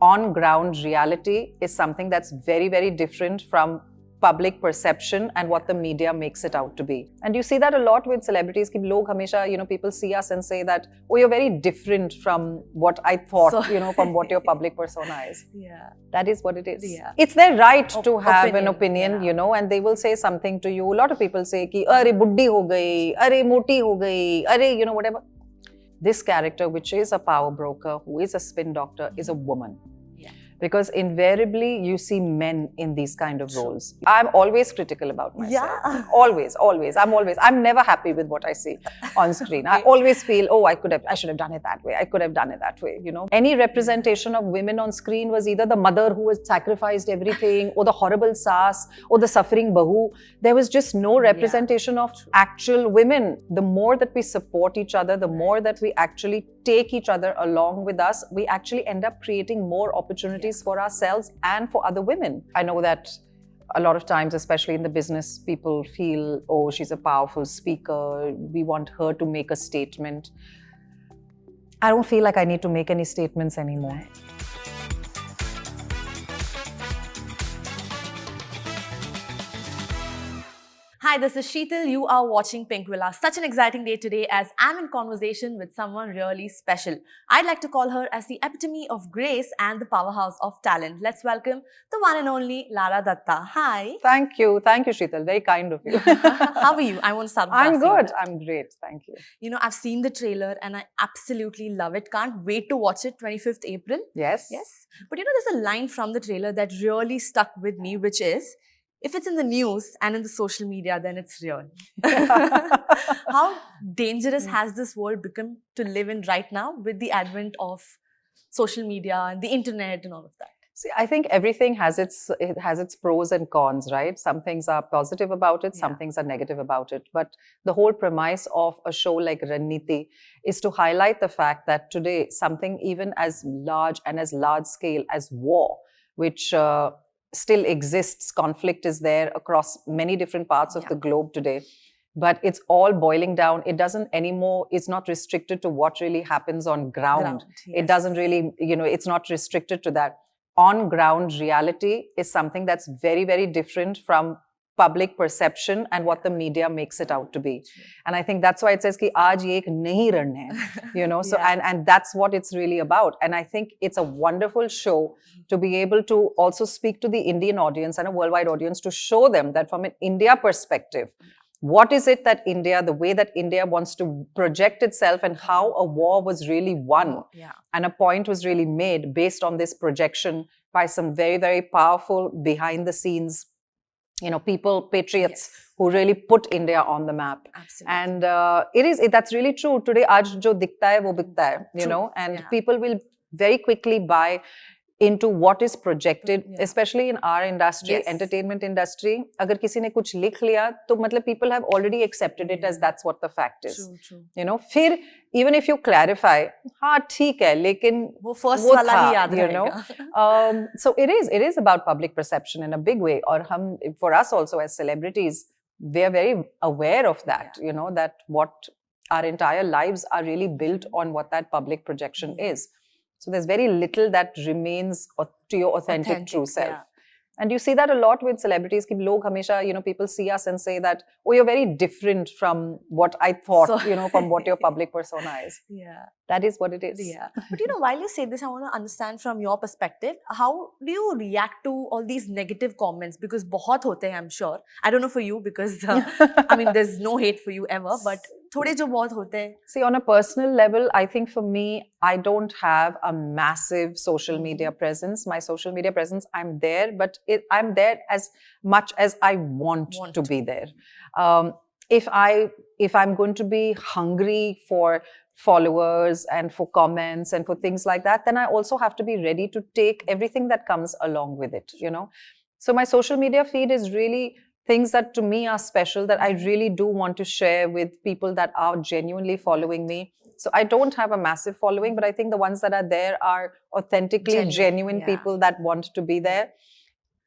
on-ground reality is something that's very, very different from public perception and what the media makes it out to be. And you see that a lot with celebrities. Ki log hamesha, people see us and say that, oh, you're very different from what I thought, from what your public persona is. Yeah. That is what it is. Yeah. It's their right to have an opinion, and they will say something to you. A lot of people say ki, "Are buddhi ho gayi, are moti ho gayi, are," whatever. This character, which is a power broker, who is a spin doctor, is a woman. Because invariably you see men in these kind of roles. I'm always critical about myself. Yeah. Always. I'm never happy with what I see on screen. I always feel, oh, I should have done it that way. I could have done it that way, Any representation of women on screen was either the mother who has sacrificed everything, or the horrible sass, or the suffering bahu. There was just no representation of actual women. The more that we support each other, the more that we actually take each other along with us, we actually end up creating more opportunities for ourselves and for other women. I know that a lot of times, especially in the business, people feel, oh, she's a powerful speaker, we want her to make a statement. I don't feel like I need to make any statements anymore. Hi, this is Sheetal. You are watching Pinkvilla. Such an exciting day today as I'm in conversation with someone really special. I'd like to call her as the epitome of grace and the powerhouse of talent. Let's welcome the one and only Lara Dutta. Hi. Thank you, Sheetal. Very kind of you. How are you? I want to start with I'm good. I'm great. Thank you. I've seen the trailer and I absolutely love it. Can't wait to watch it 25th April. Yes. But there's a line from the trailer that really stuck with me, which is, if it's in the news and in the social media, then it's real. How dangerous has this world become to live in right now with the advent of social media and the internet and all of that? See, I think everything has its pros and cons, right? Some things are positive about it, some things are negative about it. But the whole premise of a show like Ranneeti is to highlight the fact that today, something even as large and as large scale as war, which still exists, conflict is there across many different parts of the globe today, but it's all boiling down. It doesn't anymore, it's not restricted to what really happens on ground. It doesn't really, it's not restricted to that. On ground reality is something that's very, very different from public perception and what the media makes it out to be. And I think that's why it says ki aaj ye ek nahi ran hai, so and that's what it's really about. And I think it's a wonderful show to be able to also speak to the Indian audience and a worldwide audience to show them that from an India perspective, what is it that India, the way that India wants to project itself and how a war was really won and a point was really made based on this projection by some very, very powerful behind the scenes people, patriots who really put India on the map. Absolutely. And that's really true. Today, aaj jo dikhta hai, wo bikta hai, and people will very quickly buy into what is projected, especially in our industry, entertainment industry. Agar kisi ne kuch likh liya, to matlab people have already accepted it as that's what the fact is. True. Fir, even if you clarify, हाँ ठीक है, लेकिन वो first वाला ही याद रहेगा. So it is about public perception in a big way. Or for us also as celebrities, we are very aware of that. That what our entire lives are really built on what that public projection is. So there's very little that remains to your authentic true self. And you see that a lot with celebrities. Ki log hamesha, people see us and say that, oh, you're very different from what I thought, from what your public persona is. That is what it is. But while you say this, I want to understand from your perspective, how do you react to all these negative comments? Because bahut hote hain, I'm sure. I don't know for you because, there's no hate for you ever, but thode jo bahut hote hain. See, on a personal level, I think for me, I don't have a massive social media presence. My social media presence, I'm there, but I'm there as much as I want to be there. If I'm going to be hungry for followers and for comments and for things like that, then I also have to be ready to take everything that comes along with it, So my social media feed is really things that to me are special, that I really do want to share with people that are genuinely following me. So I don't have a massive following, but I think the ones that are there are authentically genuine people that want to be there.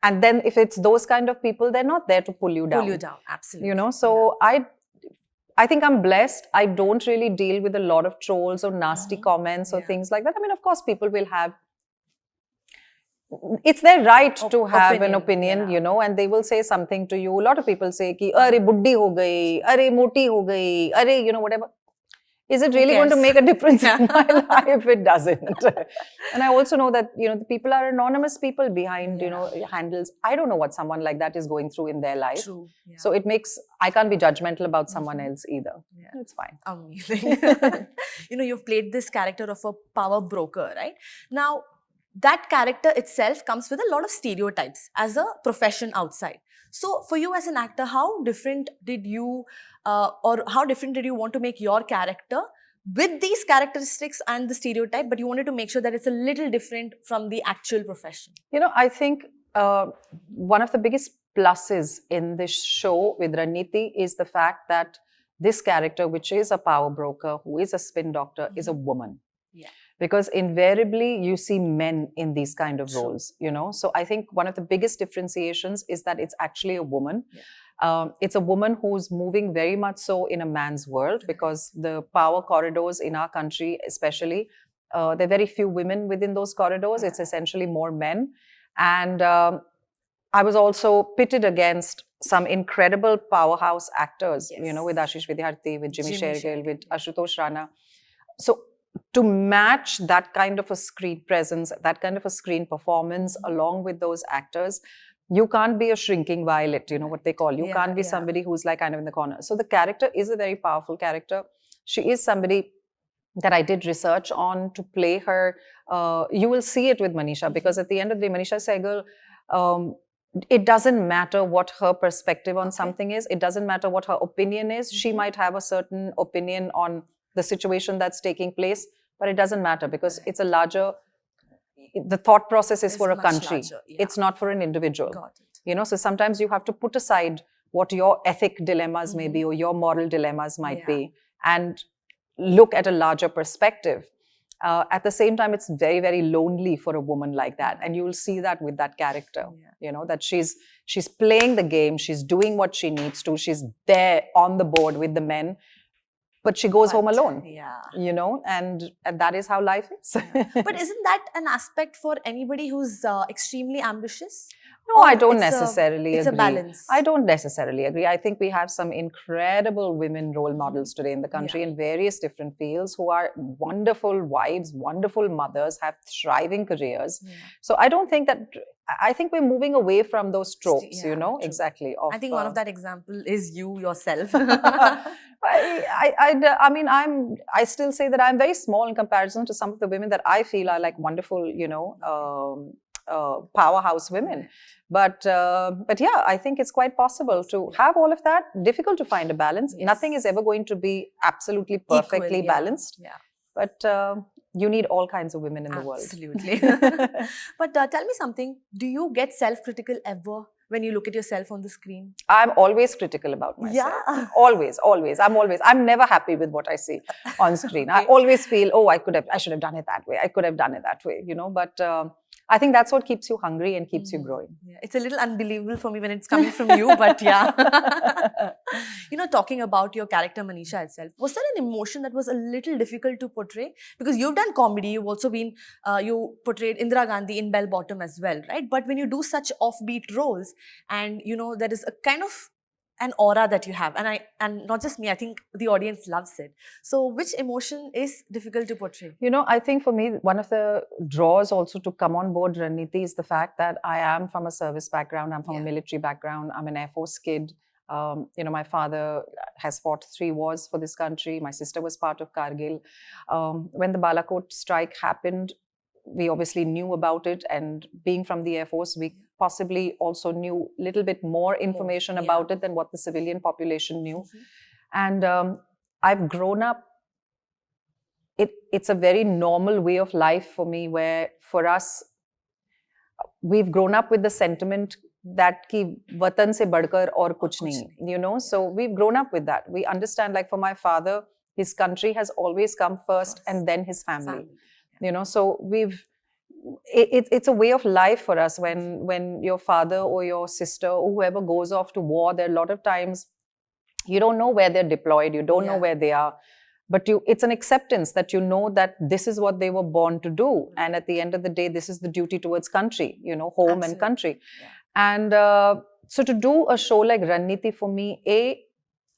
And then if it's those kind of people, they're not there to pull you down. Pull you down, absolutely. So I think I'm blessed. I don't really deal with a lot of trolls or nasty comments or things like that. Of course, people will have it's their right to have an opinion, yeah. you know, and they will say something to you. A lot of people say ki, "Arey buddhi ho gayi, arey moti ho gayi, arey," you know, whatever. Is it really going to make a difference in my life? It doesn't. And I also know that, you know, the people are anonymous people behind, you know, handles. I don't know what someone like that is going through in their life. True. Yeah. So it makes, I can't be judgmental about someone else either. Yeah. It's fine. Amazing. You know, you've played this character of a power broker, right? Now, that character itself comes with a lot of stereotypes as a profession outside. So for you as an actor, how different did you or how different did you want to make your character with these characteristics and the stereotype, but you wanted to make sure that it's a little different from the actual profession? You know, I think one of the biggest pluses in this show with Ranneeti is the fact that this character, which is a power broker, who is a spin doctor, is a woman. Yeah. Because invariably you see men in these kind of roles, you know. So I think one of the biggest differentiations is that it's actually a woman. Yeah. It's a woman who's moving very much so in a man's world, because the power corridors in our country especially, there are very few women within those corridors. It's essentially more men. And I was also pitted against some incredible powerhouse actors, you know, with Ashish Vidyarthi, with Jimmy Shergill, with Ashutosh Rana. So to match that kind of a screen presence, that kind of a screen performance along with those actors, you can't be a shrinking violet, you know what they call. You can't be somebody who's like kind of in the corner. So the character is a very powerful character. She is somebody that I did research on to play her. You will see it with Manisha, because at the end of the day, Manisha Sehgal, it doesn't matter what her perspective on something is. It doesn't matter what her opinion is. She might have a certain opinion on the situation that's taking place, but it doesn't matter, because it's a larger, the thought process is for a country. Larger, it's not for an individual. Got it. You know, so sometimes you have to put aside what your ethic dilemmas may be, or your moral dilemmas might be, and look at a larger perspective. At the same time, it's very, very lonely for a woman like that. And you will see that with that character, you know, that she's playing the game, she's doing what she needs to, she's there on the board with the men, but she goes home alone, you know, and that is how life is. But isn't that an aspect for anybody who's extremely ambitious? No, I don't necessarily agree. It's a balance. I don't necessarily agree. I think we have some incredible women role models today in the country in various different fields, who are wonderful wives, wonderful mothers, have thriving careers. So I don't think that, I think we're moving away from those tropes, you know, exactly. I think one of that example is you yourself. I mean, I still say that I'm very small in comparison to some of the women that I feel are like wonderful, you know, powerhouse women. But yeah, I think it's quite possible to have all of that. Difficult to find a balance. Nothing is ever going to be absolutely perfectly equal, balanced. But you need all kinds of women in the world. Absolutely. But tell me something. Do you get self-critical ever when you look at yourself on the screen? I'm always critical about myself. Always. I'm never happy with what I see on screen. I always feel, oh, I should have done it that way. I could have done it that way, you know. But I think that's what keeps you hungry and keeps you growing. It's a little unbelievable for me when it's coming from you, but you know, talking about your character Manisha itself, was there an emotion that was a little difficult to portray? Because you've done comedy, you've also been, you portrayed Indira Gandhi in Bell Bottom as well, right? But when you do such offbeat roles, and you know, there is a kind of an aura that you have, and not just me, I think the audience loves it. So which emotion is difficult to portray? You know, I think for me, one of the draws also to come on board Ranneeti is the fact that I am from a service background, I'm from a military background, I'm an Air Force kid. You know, my father has fought 3 wars for this country. My sister was part of Kargil. When the Balakot strike happened, we obviously knew about it, and being from the Air Force, we possibly also knew a little bit more information about it than what the civilian population knew. And I've grown up, it's a very normal way of life for me, where for us, we've grown up with the sentiment that ki watan se badkar aur kuch nahi, you know. So we've grown up with that. We understand, like for my father, his country has always come first and then his family. You know, so it's a way of life for us. When your father or your sister or whoever goes off to war, there are a lot of times you don't know where they're deployed, you don't know where they are. but it's an acceptance that you know that this is what they were born to do. And at the end of the day, this is the duty towards country, you know, home Absolutely. and country. Yeah. And so to do a show like Ranneeti, for me,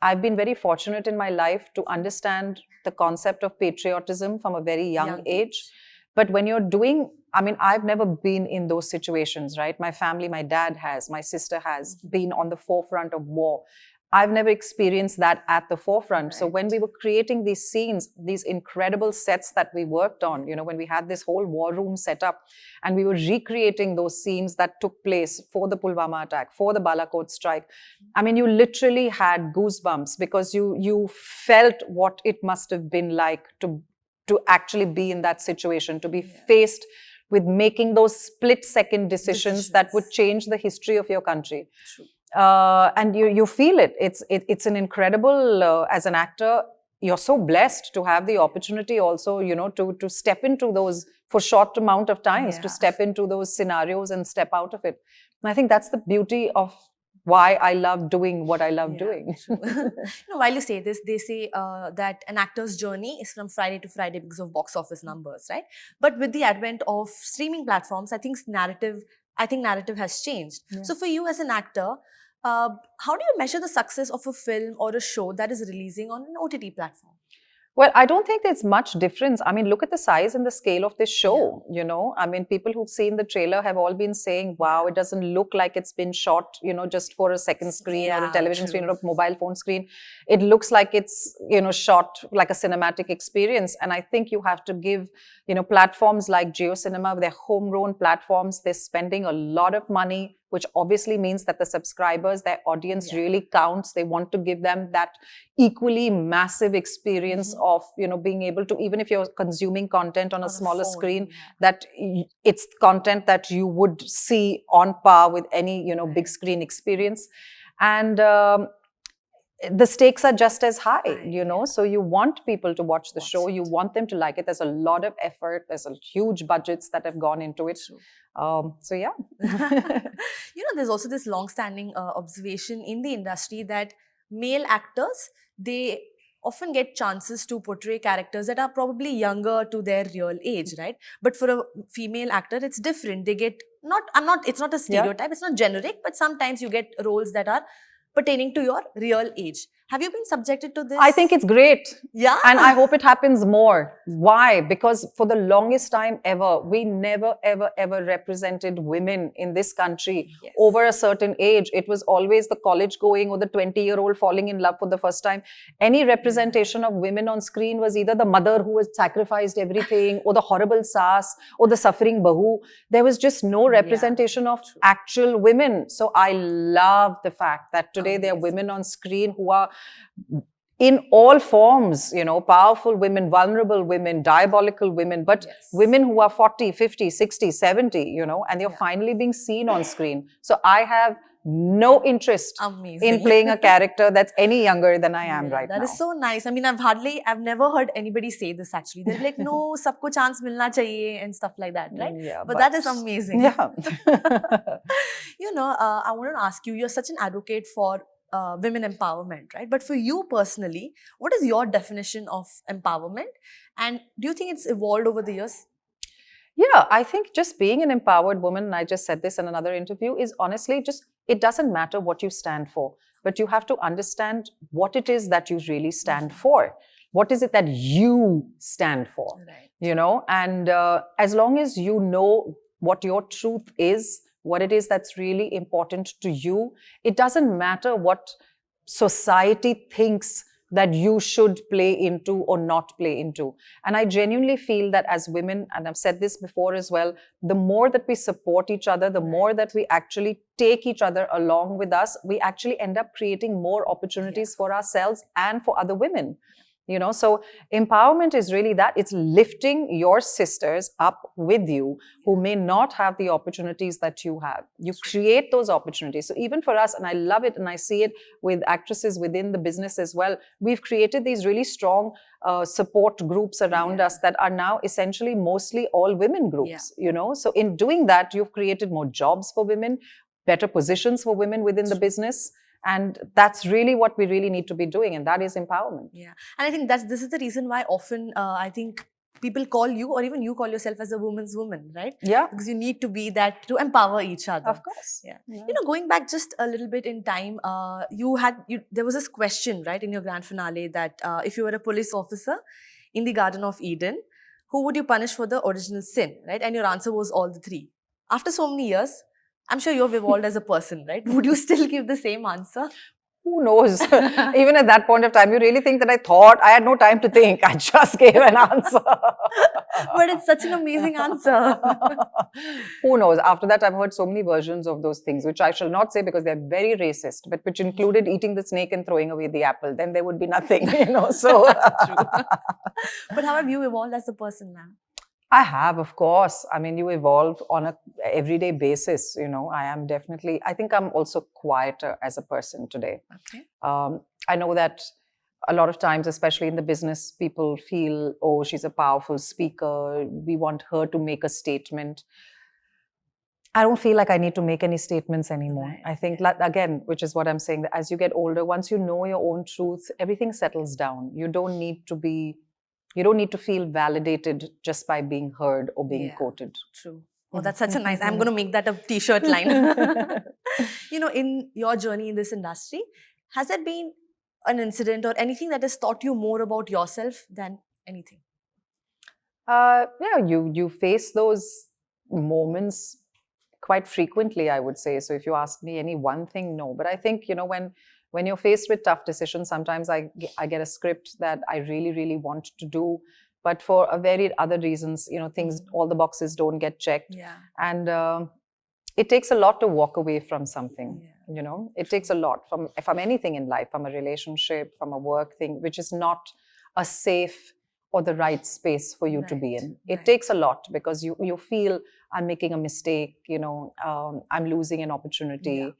I've been very fortunate in my life to understand the concept of patriotism from a very young age. But when you're doing, I mean, I've never been in those situations, right? My family, my dad has, my sister has been on the forefront of war. I've never experienced that at the forefront. Right. So when we were creating these scenes, these incredible sets that we worked on, you know, when we had this whole war room set up and we were recreating those scenes that took place for the Pulwama attack, for the Balakot strike, I mean, you literally had goosebumps because you felt what it must have been like to actually be in that situation, to be faced with making those split-second decisions that would change the history of your country. True. And you feel it. It's an incredible, as an actor, you're so blessed to have the opportunity also, you know, to step into those for short amount of times, to step into those scenarios and step out of it. And I think that's the beauty of why I love doing what I love doing. You know, while you say this, they say that an actor's journey is from Friday to Friday because of box office numbers, right? But with the advent of streaming platforms, I think narrative has changed. Yeah. So for you as an actor, how do you measure the success of a film or a show that is releasing on an OTT platform? Well, I don't think there's much difference. I mean, look at the size and the scale of this show, you know. I mean, people who've seen the trailer have all been saying, wow, it doesn't look like it's been shot, you know, just for a second screen or a television screen or a mobile phone screen. It looks like it's, you know, shot like a cinematic experience. And I think you have to give, you know, platforms like JioCinema, they're homegrown platforms, they're spending a lot of money, which obviously means that the subscribers, their audience really counts. They want to give them that equally massive experience of, you know, being able to, even if you're consuming content on a smaller screen, that it's content that you would see on par with any, you know, big screen experience. And the stakes are just as high, you know, so you want people to watch the show, you want them to like it. There's a lot of effort, there's a huge budgets that have gone into it. So yeah. You know, there's also this long-standing observation in the industry that male actors, they often get chances to portray characters that are probably younger to their real age, right? But for a female actor, it's different. They get, it's not a stereotype, it's not generic, but sometimes you get roles that are pertaining to your real age. Have you been subjected to this? I think it's great. Yeah. And I hope it happens more. Why? Because for the longest time ever, we never, ever, ever represented women in this country over a certain age. It was always the college going or the 20-year-old falling in love for the first time. Any representation of women on screen was either the mother who has sacrificed everything or the horrible sass or the suffering bahu. There was just no representation of actual women. So I love the fact that today there are women on screen who are in all forms, you know, powerful women, vulnerable women, diabolical women, but women who are 40, 50, 60, 70, you know, and they're finally being seen on screen. So I have no interest in playing a character that's any younger than I am right now. That is so nice. I mean, I've never heard anybody say this actually. They're like, no, sabko chance milna chahiye and stuff like that, right? Yeah, but that is amazing. Yeah. You know, I want to ask you, you're such an advocate for women empowerment, right? But for you personally, what is your definition of empowerment? And do you think it's evolved over the years? Yeah, I think just being an empowered woman, and I just said this in another interview, is honestly just, it doesn't matter what you stand for, but you have to understand what it is that you really stand for. What is it that you stand for? Right. You know, and as long as you know what your truth is, what it is that's really important to you, it doesn't matter what society thinks that you should play into or not play into. And I genuinely feel that as women, and I've said this before as well, the more that we support each other, the more that we actually take each other along with us, we actually end up creating more opportunities for ourselves and for other women. You know, so empowerment is really that. It's lifting your sisters up with you who may not have the opportunities that you have. You create those opportunities. So even for us, and I love it, and I see it with actresses within the business as well, we've created these really strong support groups around us that are now essentially mostly all women groups, you know. So in doing that, you've created more jobs for women, better positions for women within the business. And that's really what we really need to be doing, and that is empowerment. Yeah, and I think this is the reason why often I think people call you, or even you call yourself as a woman's woman, right? Yeah, Because you need to be that to empower each other. of course. Yeah. You know, going back just a little bit in time, there was this question, right, in your grand finale that if you were a police officer in the Garden of Eden, who would you punish for the original sin, right? And your answer was all the three. After so many years, I'm sure you've evolved as a person, right? Would you still give the same answer? Who knows? Even at that point of time, you really think that I thought? I had no time to think. I just gave an answer. But it's such an amazing answer. Who knows? After that, I've heard so many versions of those things, which I shall not say because they're very racist, but which included eating the snake and throwing away the apple. Then there would be nothing, so. True. But how have you evolved as a person now? I have, of course. I mean, you evolve on a everyday basis, I think I'm also quieter as a person today. Okay. I know that a lot of times, especially in the business, people feel, oh, she's a powerful speaker. We want her to make a statement. I don't feel like I need to make any statements anymore. Right. I think, again, which is what I'm saying, that as you get older, once you know your own truth, everything settles down. You don't need to feel validated just by being heard or being quoted. True. Oh, that's such a nice, I'm going to make that a t-shirt line. In your journey in this industry, has there been an incident or anything that has taught you more about yourself than anything? You face those moments quite frequently, I would say. So if you ask me any one thing, no. But I think, when you're faced with tough decisions, sometimes I get a script that I really, really want to do, but for a varied other reasons, things, all the boxes don't get checked. Yeah. And it takes a lot to walk away from something. Yeah. It takes a lot from anything in life, from a relationship, from a work thing, which is not a safe or the right space for you to be in. It takes a lot because you feel I'm making a mistake, I'm losing an opportunity. Yeah.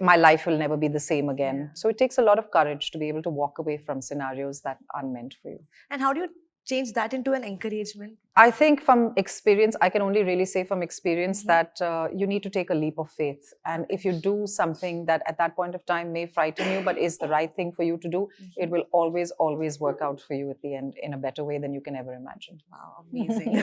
My life will never be the same again. Yeah. So it takes a lot of courage to be able to walk away from scenarios that aren't meant for you. And how do you change that into an encouragement? I think from experience, I can only really say from experience that you need to take a leap of faith. And if you do something that at that point of time may frighten you, but is the right thing for you to do, it will always, always work out for you at the end in a better way than you can ever imagine. Wow, amazing.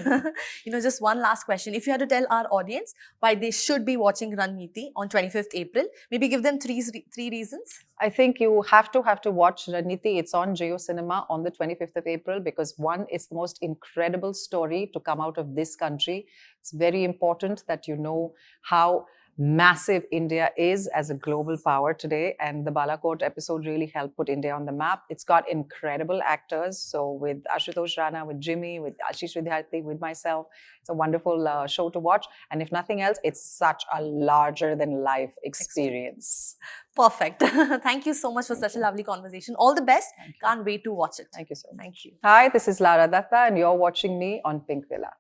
Just one last question. If you had to tell our audience why they should be watching Ranneeti on 25th April, maybe give them three reasons. I think you have to watch Ranneeti. It's on Jio Cinema on the 25th of April because one, it's the most incredible story to come out of this country. It's very important that you know how massive India is as a global power today, and the Balakot episode really helped put India on the map. It's got incredible actors, so with Ashutosh Rana, with Jimmy, with Ashish Vidyarthi, with myself. It's a wonderful show to watch, and if nothing else, it's such a larger than life experience. Perfect. Thank you so much for such a lovely conversation. All the best. Can't wait to watch it. Thank you so much. Thank you. Hi, this is Lara Dutta and you're watching me on Pinkvilla.